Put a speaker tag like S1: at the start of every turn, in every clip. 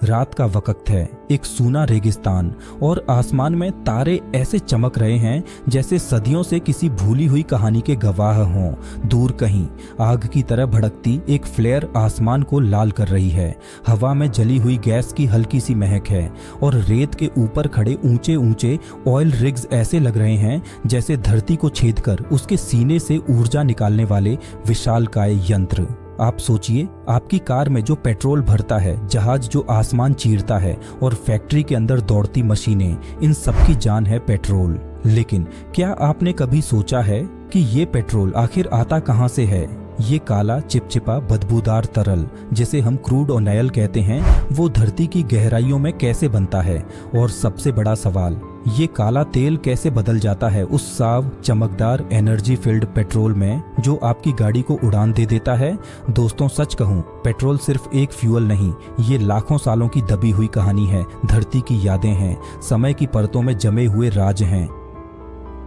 S1: रात का वक्त है, एक सूना रेगिस्तान, और आसमान में तारे ऐसे चमक रहे हैं जैसे सदियों से किसी भूली हुई कहानी के गवाह हों। दूर कहीं आग की तरह भड़कती एक फ्लेयर आसमान को लाल कर रही है। हवा में जली हुई गैस की हल्की सी महक है और रेत के ऊपर खड़े ऊंचे ऊंचे ऑयल रिग्स ऐसे लग रहे हैं जैसे धरती को छेदकर उसके सीने से ऊर्जा निकालने वाले विशालकाय यंत्र। आप सोचिए, आपकी कार में जो पेट्रोल भरता है, जहाज जो आसमान चीरता है और फैक्ट्री के अंदर दौड़ती मशीनें, इन सब की जान है पेट्रोल। लेकिन क्या आपने कभी सोचा है कि ये पेट्रोल आखिर आता कहाँ से है? ये काला चिपचिपा बदबूदार तरल जिसे हम क्रूड ऑयल कहते हैं, वो धरती की गहराइयों में कैसे बनता है? और सबसे बड़ा सवाल, ये काला तेल कैसे बदल जाता है उस साफ चमकदार एनर्जी फील्ड पेट्रोल में जो आपकी गाड़ी को उड़ान दे देता है? दोस्तों, सच कहूँ, पेट्रोल सिर्फ एक फ्यूल नहीं, ये लाखों सालों की दबी हुई कहानी है, धरती की यादें हैं, समय की परतों में जमे हुए राज हैं।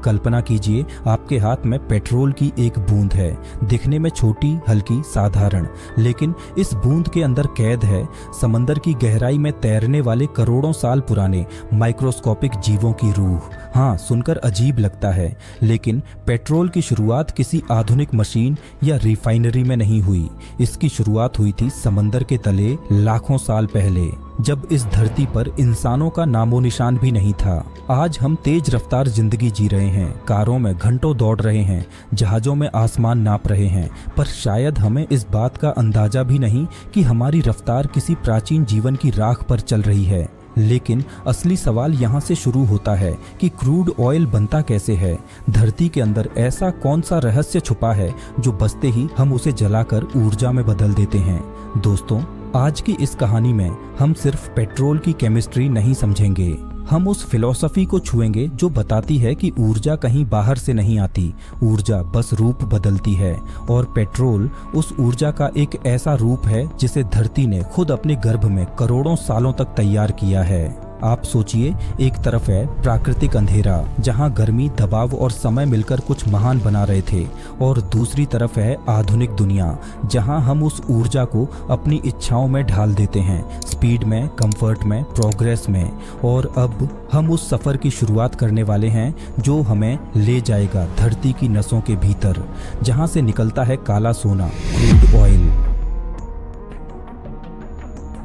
S1: कल्पना कीजिए, आपके हाथ में पेट्रोल की एक बूंद है, दिखने में छोटी, हल्की, साधारण, लेकिन इस बूंद के अंदर कैद है समंदर की गहराई में तैरने वाले करोड़ों साल पुराने माइक्रोस्कोपिक जीवों की रूह। हाँ, सुनकर अजीब लगता है, लेकिन पेट्रोल की शुरुआत किसी आधुनिक मशीन या रिफाइनरी में नहीं हुई। इसकी शुरुआत हुई थी समंदर के तले लाखों साल पहले, जब इस धरती पर इंसानों का नामो निशान भी नहीं था। आज हम तेज रफ्तार जिंदगी जी रहे हैं, कारों में घंटों दौड़ रहे हैं, जहाजों में आसमान नाप रहे हैं, पर शायद हमें इस बात का अंदाजा भी नहीं कि हमारी रफ्तार किसी प्राचीन जीवन की राख पर चल रही है। लेकिन असली सवाल यहाँ से शुरू होता है कि क्रूड ऑयल बनता कैसे है? धरती के अंदर ऐसा कौन सा रहस्य छुपा है जो बसते ही हम उसे जलाकर ऊर्जा में बदल देते हैं? दोस्तों, आज की इस कहानी में हम सिर्फ पेट्रोल की केमिस्ट्री नहीं समझेंगे, हम उस फिलॉसफी को छुएंगे जो बताती है कि ऊर्जा कहीं बाहर से नहीं आती, ऊर्जा बस रूप बदलती है, और पेट्रोल उस ऊर्जा का एक ऐसा रूप है जिसे धरती ने खुद अपने गर्भ में करोड़ों सालों तक तैयार किया है। आप सोचिए, एक तरफ है प्राकृतिक अंधेरा जहां गर्मी, दबाव और समय मिलकर कुछ महान बना रहे थे, और दूसरी तरफ है आधुनिक दुनिया जहां हम उस ऊर्जा को अपनी इच्छाओं में ढाल देते हैं, स्पीड में, कंफर्ट में, प्रोग्रेस में। और अब हम उस सफर की शुरुआत करने वाले हैं जो हमें ले जाएगा धरती की नसों के भीतर, जहां से निकलता है काला सोना, क्रूड ऑयल।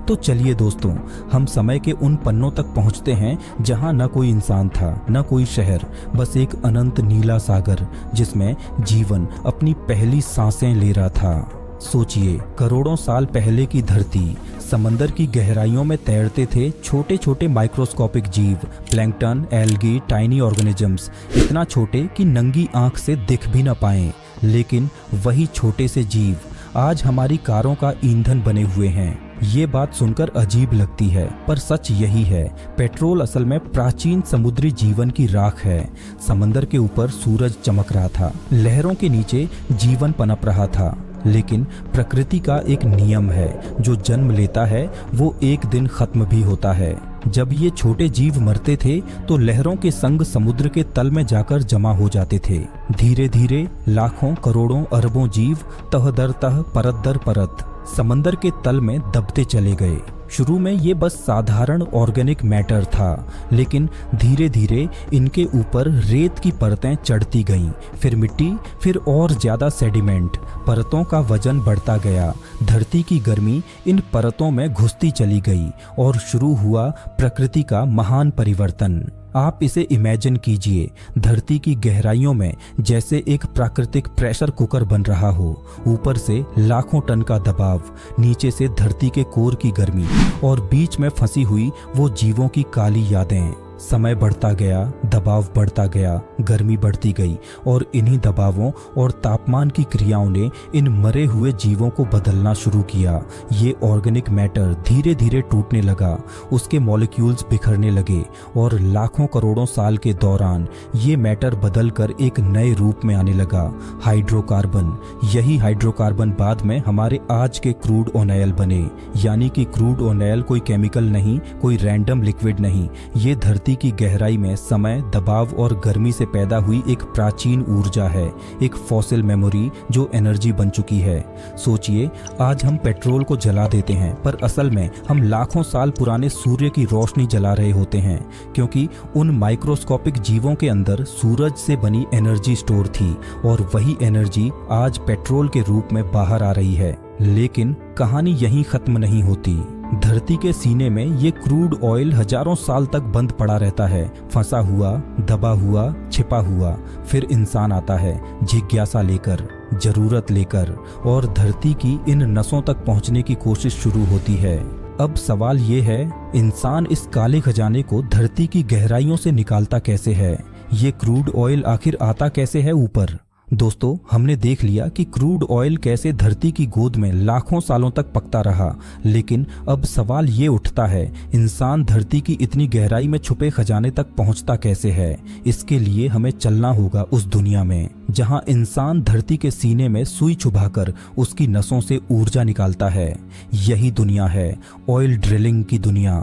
S1: तो चलिए दोस्तों, हम समय के उन पन्नों तक पहुंचते हैं जहां न कोई इंसान था, न कोई शहर, बस एक अनंत नीला सागर जिसमें जीवन अपनी पहली सांसें ले रहा था। सोचिए, करोड़ों साल पहले की धरती, समंदर की गहराइयों में तैरते थे छोटे छोटे माइक्रोस्कोपिक जीव, प्लैंकटन, एल्गी, टाइनी ऑर्गेनिजम्स, इतना छोटे कि नंगी आंख से दिख भी न पाएं। लेकिन वही छोटे से जीव आज हमारी कारों का ईंधन बने हुए हैं। ये बात सुनकर अजीब लगती है, पर सच यही है। पेट्रोल असल में प्राचीन समुद्री जीवन की राख है। समंदर के ऊपर सूरज चमक रहा था, लहरों के नीचे जीवन पनप रहा था, लेकिन प्रकृति का एक नियम है, जो जन्म लेता है वो एक दिन खत्म भी होता है। जब ये छोटे जीव मरते थे तो लहरों के संग समुद्र के तल में जाकर जमा हो जाते थे। धीरे धीरे लाखों, करोड़ों, अरबों जीव तह दर तह, परत दर परत समंदर के तल में दबते चले गए। शुरू में ये बस साधारण ऑर्गेनिक मैटर था, लेकिन धीरे धीरे इनके ऊपर रेत की परतें चढ़ती गईं, फिर मिट्टी, फिर और ज्यादा सेडिमेंट। परतों का वजन बढ़ता गया, धरती की गर्मी इन परतों में घुसती चली गई और शुरू हुआ प्रकृति का महान परिवर्तन। आप इसे इमेजिन कीजिए, धरती की गहराइयों में जैसे एक प्राकृतिक प्रेशर कुकर बन रहा हो। ऊपर से लाखों टन का दबाव, नीचे से धरती के कोर की गर्मी, और बीच में फंसी हुई वो जीवों की काली यादें। समय बढ़ता गया, दबाव बढ़ता गया, गर्मी बढ़ती गई, और इन्हीं दबावों और तापमान की क्रियाओं ने इन मरे हुए जीवों को बदलना शुरू किया। ये ऑर्गेनिक मैटर धीरे धीरे टूटने लगा, उसके मॉलिक्यूल्स बिखरने लगे, और लाखों करोड़ों साल के दौरान ये मैटर बदलकर एक नए रूप में आने लगा, हाइड्रोकार्बन। यही हाइड्रोकार्बन बाद में हमारे आज के क्रूड ऑयल बने। यानी कि क्रूड ऑयल कोई केमिकल नहीं, कोई रैंडम लिक्विड नहीं, ये धरती धरती की गहराई में समय, दबाव और गर्मी से पैदा हुई एक प्राचीन ऊर्जा है, एक फॉसिल मेमोरी जो एनर्जी बन चुकी है। सोचिए, आज हम पेट्रोल को जला देते हैं, पर असल में हम लाखों साल पुराने सूर्य की रोशनी जला रहे होते हैं, क्योंकि उन माइक्रोस्कोपिक जीवों के अंदर सूरज से बनी एनर्जी स्टोर थी और वही एनर्जी आज पेट्रोल के रूप में बाहर आ रही है। लेकिन कहानी यहीं खत्म नहीं होती। धरती के सीने में ये क्रूड ऑयल हजारों साल तक बंद पड़ा रहता है, फंसा हुआ, दबा हुआ, छिपा हुआ। फिर इंसान आता है, जिज्ञासा लेकर, जरूरत लेकर, और धरती की इन नसों तक पहुंचने की कोशिश शुरू होती है। अब सवाल ये है, इंसान इस काले खजाने को धरती की गहराइयों से निकालता कैसे है? ये क्रूड ऑयल आखिर आता कैसे है ऊपर? दोस्तों, हमने देख लिया कि क्रूड ऑयल कैसे धरती की गोद में लाखों सालों तक पकता रहा, लेकिन अब सवाल ये उठता है, इंसान धरती की इतनी गहराई में छुपे खजाने तक पहुंचता कैसे है? इसके लिए हमें चलना होगा उस दुनिया में जहां इंसान धरती के सीने में सुई चुभाकर उसकी नसों से ऊर्जा निकालता है। यही दुनिया है, ऑयल ड्रिलिंग की दुनिया।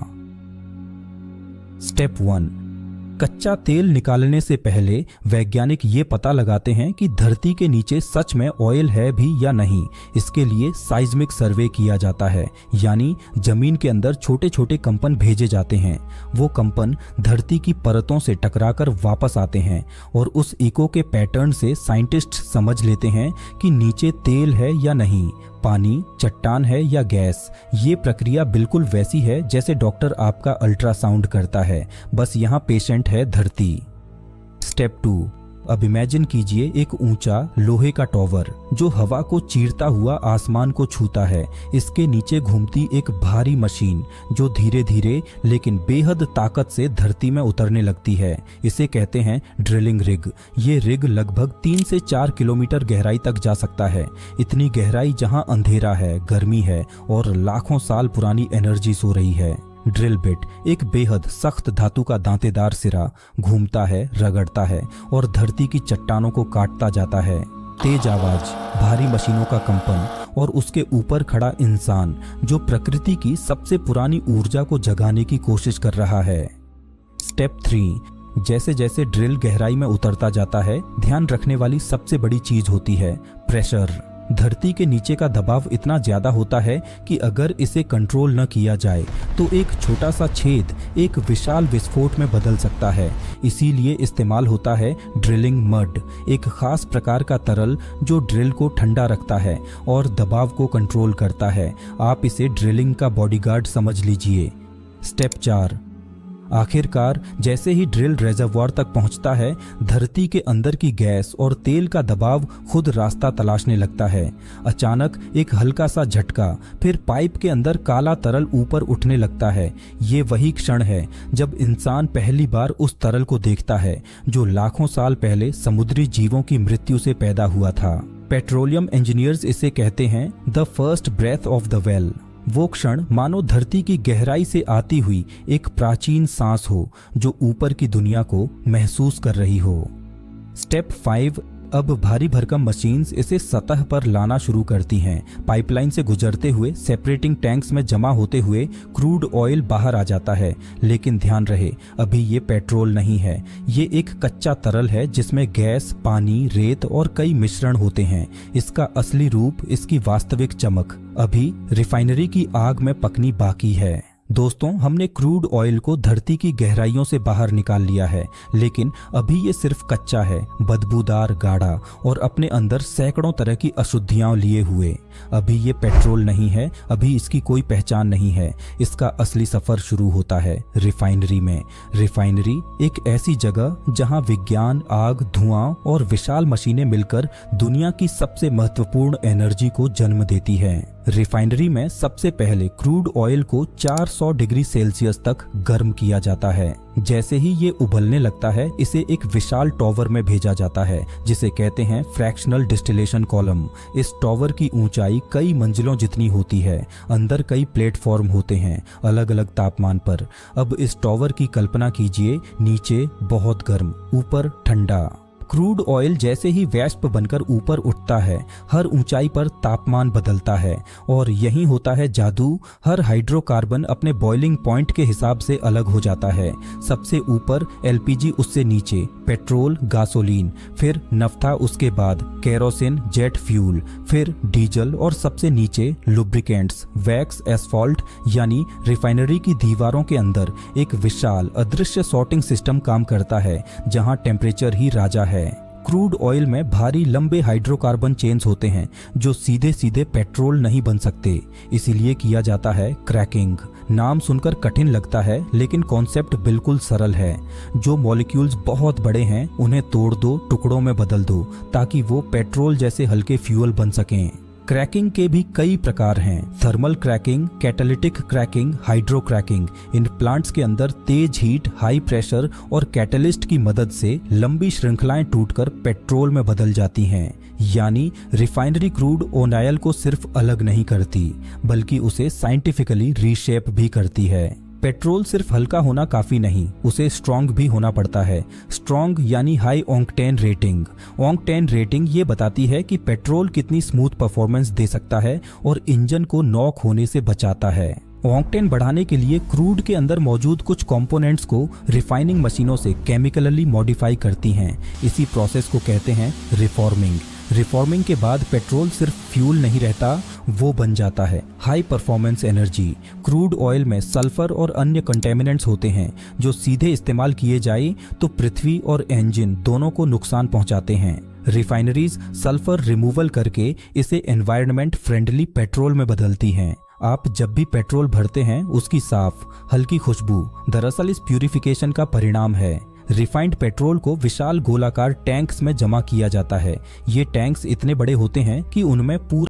S1: स्टेप 1, कच्चा तेल निकालने से पहले वैज्ञानिक ये पता लगाते हैं कि धरती के नीचे सच में ऑयल है भी या नहीं। इसके लिए साइज्मिक सर्वे किया जाता है, यानी जमीन के अंदर छोटे छोटे कंपन भेजे जाते हैं। वो कंपन धरती की परतों से टकराकर वापस आते हैं और उस इको के पैटर्न से साइंटिस्ट समझ लेते हैं कि नीचे तेल है या नहीं, पानी, चट्टान है या गैस। ये प्रक्रिया बिल्कुल वैसी है जैसे डॉक्टर आपका अल्ट्रासाउंड करता है, बस यहाँ पेशेंट है धरती। स्टेप 2, अब इमेजिन कीजिए एक ऊंचा लोहे का टॉवर जो हवा को चीरता हुआ आसमान को छूता है। इसके नीचे घूमती एक भारी मशीन जो धीरे धीरे लेकिन बेहद ताकत से धरती में उतरने लगती है। इसे कहते हैं ड्रिलिंग रिग। ये रिग लगभग 3 से 4 किलोमीटर गहराई तक जा सकता है। इतनी गहराई जहां अंधेरा है, गर्मी है और लाखों साल पुरानी एनर्जी सो रही है। ड्रिल बिट, एक बेहद सख्त धातु का दांतेदार सिरा, घूमता है, रगड़ता है और धरती की चट्टानों को काटता जाता है। तेज आवाज, भारी मशीनों का कंपन और उसके ऊपर खड़ा इंसान जो प्रकृति की सबसे पुरानी ऊर्जा को जगाने की कोशिश कर रहा है। स्टेप 3, जैसे जैसे ड्रिल गहराई में उतरता जाता है, ध्यान रखने वाली सबसे बड़ी चीज होती है प्रेशर। धरती के नीचे का दबाव इतना ज्यादा होता है कि अगर इसे कंट्रोल न किया जाए तो एक छोटा सा छेद एक विशाल विस्फोट में बदल सकता है। इसीलिए इस्तेमाल होता है ड्रिलिंग मड, एक खास प्रकार का तरल जो ड्रिल को ठंडा रखता है और दबाव को कंट्रोल करता है। आप इसे ड्रिलिंग का बॉडीगार्ड समझ लीजिए। स्टेप 4, आखिरकार जैसे ही ड्रिल रेजर्वॉयर तक पहुंचता है, धरती के अंदर की गैस और तेल का दबाव खुद रास्ता तलाशने लगता है। अचानक एक हल्का सा झटका, फिर पाइप के अंदर काला तरल ऊपर उठने लगता है। ये वही क्षण है जब इंसान पहली बार उस तरल को देखता है जो लाखों साल पहले समुद्री जीवों की मृत्यु से पैदा हुआ था। पेट्रोलियम इंजीनियर्स इसे कहते हैं the first breath of the well. वो क्षण मानो धरती की गहराई से आती हुई एक प्राचीन सांस हो जो ऊपर की दुनिया को महसूस कर रही हो। स्टेप 5, अब भारी भरकम मशीन्स इसे सतह पर लाना शुरू करती हैं। पाइपलाइन से गुजरते हुए सेपरेटिंग टैंक्स में जमा होते हुए क्रूड ऑयल बाहर आ जाता है। लेकिन ध्यान रहे, अभी ये पेट्रोल नहीं है, ये एक कच्चा तरल है जिसमें गैस, पानी, रेत और कई मिश्रण होते हैं। इसका असली रूप, इसकी वास्तविक चमक अभी रिफाइनरी की आग में पकनी बाकी है। दोस्तों, हमने क्रूड ऑयल को धरती की गहराइयों से बाहर निकाल लिया है, लेकिन अभी ये सिर्फ कच्चा है, बदबूदार, गाढ़ा और अपने अंदर सैकड़ों तरह की अशुद्धियां लिए हुए। अभी ये पेट्रोल नहीं है, अभी इसकी कोई पहचान नहीं है। इसका असली सफर शुरू होता है रिफाइनरी में। रिफाइनरी एक ऐसी जगह जहां विज्ञान, आग, धुआं और विशाल मशीनें मिलकर दुनिया की सबसे महत्वपूर्ण एनर्जी को जन्म देती है। रिफाइनरी में सबसे पहले क्रूड ऑयल को 400 डिग्री सेल्सियस तक गर्म किया जाता है। जैसे ही ये उबलने लगता है, इसे एक विशाल टॉवर में भेजा जाता है जिसे कहते हैं फ्रैक्शनल डिस्टिलेशन कॉलम। इस टॉवर की ऊंचाई कई मंजिलों जितनी होती है। अंदर कई प्लेटफॉर्म होते हैं अलग अलग तापमान पर। अब इस टॉवर की कल्पना कीजिए, नीचे बहुत गर्म, ऊपर ठंडा। क्रूड ऑयल जैसे ही वैस्प बनकर ऊपर उठता है, हर ऊंचाई पर तापमान बदलता है और यही होता है जादू। हर हाइड्रोकार्बन अपने बॉइलिंग पॉइंट के हिसाब से अलग हो जाता है। सबसे ऊपर एलपीजी, उससे नीचे पेट्रोल, गासोलीन, फिर नफ्था, उसके बाद केरोसिन, जेट फ्यूल, फिर डीजल और सबसे नीचे लुब्रिकेंट्स, वैक्स, एस्फॉल्ट। यानी रिफाइनरी की दीवारों के अंदर एक विशाल अदृश्य सॉर्टिंग सिस्टम काम करता है जहां टेम्परेचर ही राजा है। क्रूड ऑयल में भारी लंबे हाइड्रोकार्बन चेन्स होते हैं जो सीधे सीधे पेट्रोल नहीं बन सकते, इसीलिए किया जाता है क्रैकिंग। नाम सुनकर कठिन लगता है लेकिन कॉन्सेप्ट बिल्कुल सरल है। जो मॉलिक्यूल्स बहुत बड़े हैं उन्हें तोड़ दो, टुकड़ों में बदल दो ताकि वो पेट्रोल जैसे हल्के फ्यूल बन सकें। क्रैकिंग के भी कई प्रकार हैं। Thermal cracking, catalytic cracking, hydro cracking. In plants के अंदर तेज हीट, हाई प्रेशर और कैटलिस्ट की मदद से लंबी श्रृंखलाएं टूटकर पेट्रोल में बदल जाती हैं। यानी रिफाइनरी क्रूड ऑयल को सिर्फ अलग नहीं करती बल्कि उसे साइंटिफिकली रीशेप भी करती है। पेट्रोल सिर्फ हल्का होना काफी नहीं, उसे स्ट्रॉन्ग भी होना पड़ता है। स्ट्रॉन्ग यानी high octane rating. Octane rating ये बताती है कि पेट्रोल कितनी स्मूथ परफॉर्मेंस दे सकता है और इंजन को नॉक होने से बचाता है। ऑक्टेन बढ़ाने के लिए क्रूड के अंदर मौजूद कुछ कंपोनेंट्स को रिफाइनिंग मशीनों से केमिकली मॉडिफाई करती हैं। इसी प्रोसेस को कहते हैं रिफॉर्मिंग। रिफॉर्मिंग के बाद पेट्रोल सिर्फ फ्यूल नहीं रहता, वो बन जाता है high performance energy. Crude oil में सल्फर और अन्य कंटेमिनेंट्स होते हैं जो सीधे इस्तेमाल किए जाए तो पृथ्वी और इंजन दोनों को नुकसान पहुंचाते हैं। रिफाइनरीज सल्फर रिमूवल करके इसे एनवायरनमेंट फ्रेंडली पेट्रोल में बदलती हैं। आप जब भी पेट्रोल भरते हैं उसकी साफ हल्की खुशबू दरअसल इस प्यूरिफिकेशन का परिणाम है। रिफाइंड पेट्रोल को विशाल गोलाकार टैंक्स में जमा किया जाता है। ये टैंक्स इतने बड़े होते हैं कि उनमें पूरा